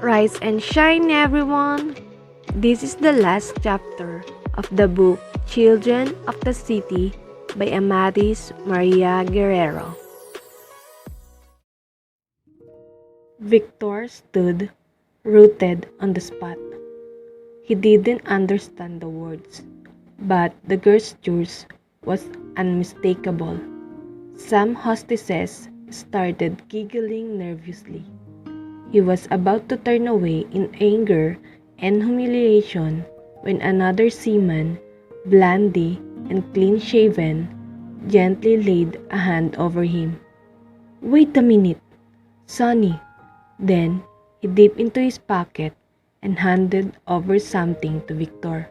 Rise and shine, everyone! This is the last chapter of the book Children of the City by Amadis Guerrero. Victor stood rooted on the spot. He didn't understand the words, but the gestures was unmistakable. Some hostesses started giggling nervously. He was about to turn away in anger and humiliation when another seaman, blandy and clean-shaven, gently laid a hand over him. "Wait a minute, Sonny." Then he dipped into his pocket and handed over something to Victor.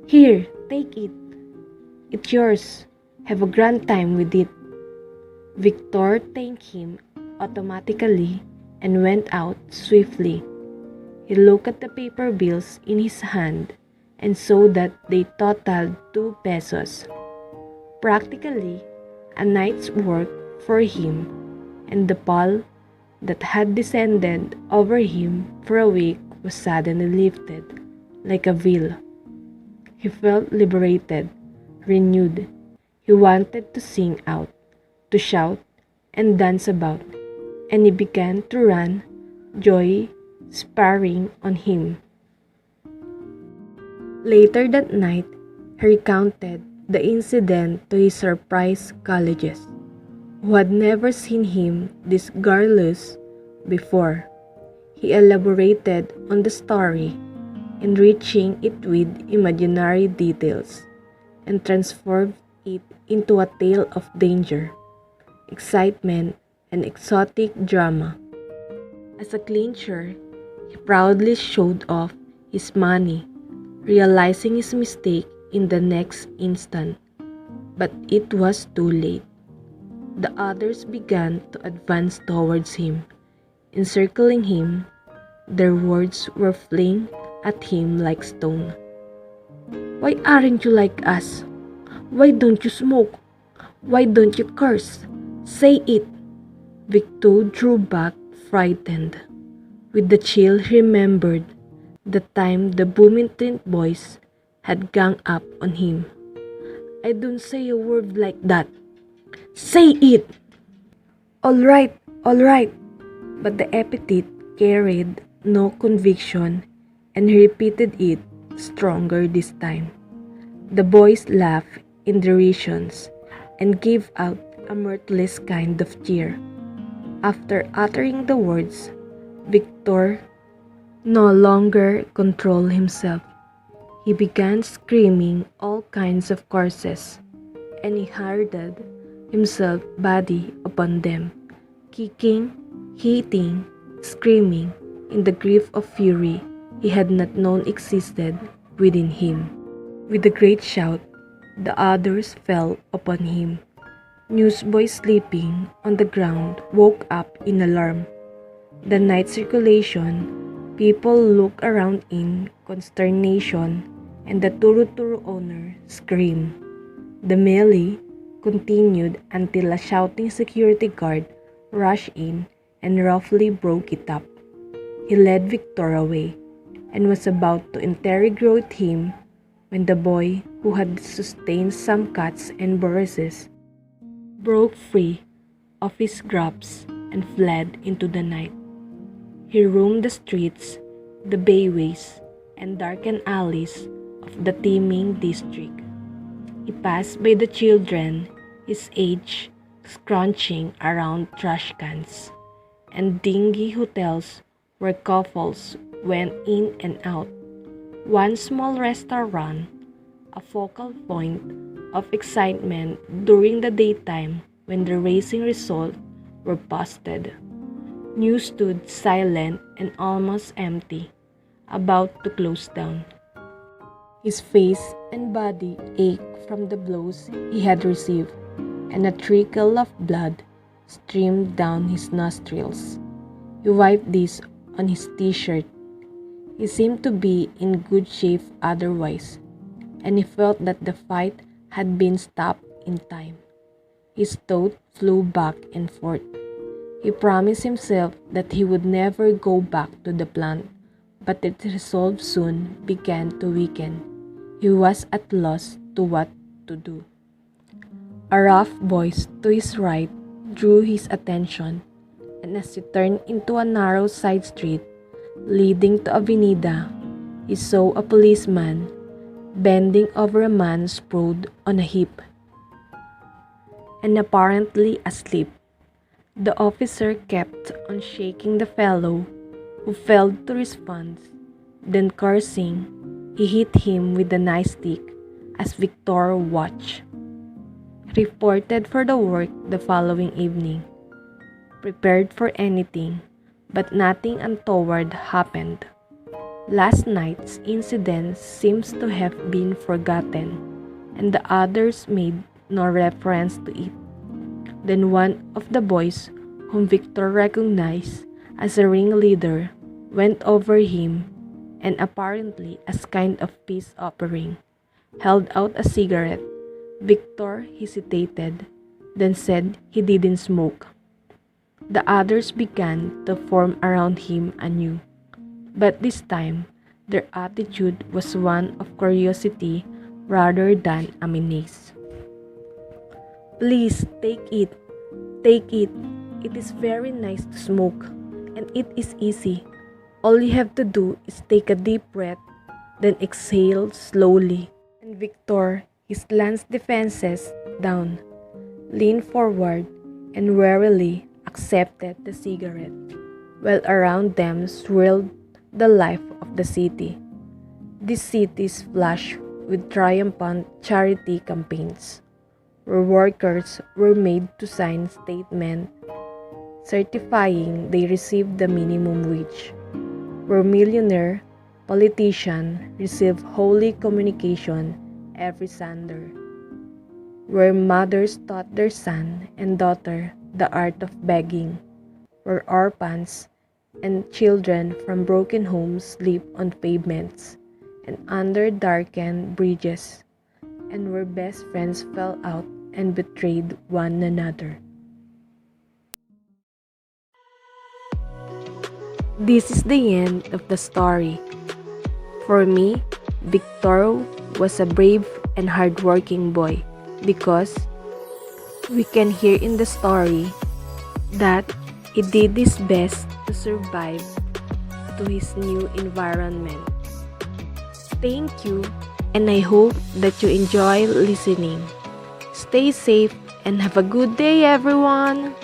"Here, take it. It's yours. Have a grand time with it." Victor thanked him automatically and went out swiftly. He looked at the paper bills in his hand and saw that they totaled 2 pesos. Practically a night's work for him, and the pall that had descended over him for a week was suddenly lifted like a veil. He felt liberated, renewed. He wanted to sing out, to shout, and dance about, and he began to run, joy sparring on him. Later that night, he recounted the incident to his surprised colleagues, who had never seen him this garrulous before. He elaborated on the story, enriching it with imaginary details, and transformed it into a tale of danger, excitement, and exotic drama. As a clincher, he proudly showed off his money, realizing his mistake in the next instant. But it was too late. The others began to advance towards him, encircling him. Their words were flung at him like stone. "Why aren't you like us? Why don't you smoke? Why don't you curse? Say it!" Victor drew back, frightened. With the chill he remembered the time the booming tent boys had ganged up on him. "I don't say a word like that." "Say it!" All right. But the epithet carried no conviction, and he repeated it stronger this time. The boys laughed in derisions and gave out a mirthless kind of cheer. After uttering the words, Victor no longer controlled himself. He began screaming all kinds of curses, and he hurled himself body upon them, kicking, hitting, screaming in the grief of fury he had not known existed within him. With a great shout, the others fell upon him. Newsboys sleeping on the ground woke up in alarm. The night circulation, people looked around in consternation, and the turu-turu owner screamed. The melee continued until a shouting security guard rushed in and roughly broke it up. He led Victor away and was about to interrogate him when the boy, who had sustained some cuts and bruises, broke free of his grasp and fled into the night. He roamed the streets, the byways, and darkened alleys of the teeming district. He passed by the children his age scrounging around trash cans, and dingy hotels where couples went in and out. One small restaurant, a focal point of excitement during the daytime when the racing results were posted. News stood silent and almost empty, about to close down. His face and body ached from the blows he had received, and a trickle of blood streamed down his nostrils. He wiped this on his t-shirt. He seemed to be in good shape otherwise, and he felt that the fight had been stopped in time. His thoughts flew back and forth. He promised himself that he would never go back to the plant but his resolve soon began to weaken. He was at loss to what to do. A rough voice to his right drew his attention, and as he turned into a narrow side street leading to Avenida, he saw a policeman bending over a man sprawled on a heap and apparently asleep. The officer kept on shaking the fellow, who failed to respond. Then cursing, he hit him with the nightstick as Victor watched. He reported for the work the following evening, prepared for anything, but nothing untoward happened. Last night's incident seems to have been forgotten, and the others made no reference to it. Then one of the boys, whom Victor recognized as a ringleader, went over him and apparently as kind of peace offering, held out a cigarette. Victor hesitated, then said he didn't smoke. The others began to form around him anew, but this time their attitude was one of curiosity rather than a menace. "Please take it. Take it. It is very nice to smoke, and it is easy. All you have to do is take a deep breath, then exhale slowly." And Victor, his lance defenses down, leaned forward and warily accepted the cigarette, while around them swirled the life of the city. This city is flush with triumphant charity campaigns, where workers were made to sign statements certifying they received the minimum wage, where millionaire politicians receive holy communication every Sunday, where mothers taught their son and daughter the art of begging, where orphans and children from broken homes sleep on pavements and under darkened bridges, and where best friends fell out and betrayed one another. This is the end of the story. For me, Victor was a brave and hardworking boy because we can hear in the story that he did his best to survive to his new environment. Thank you, and I hope that you enjoy listening. Stay safe and have a good day, everyone!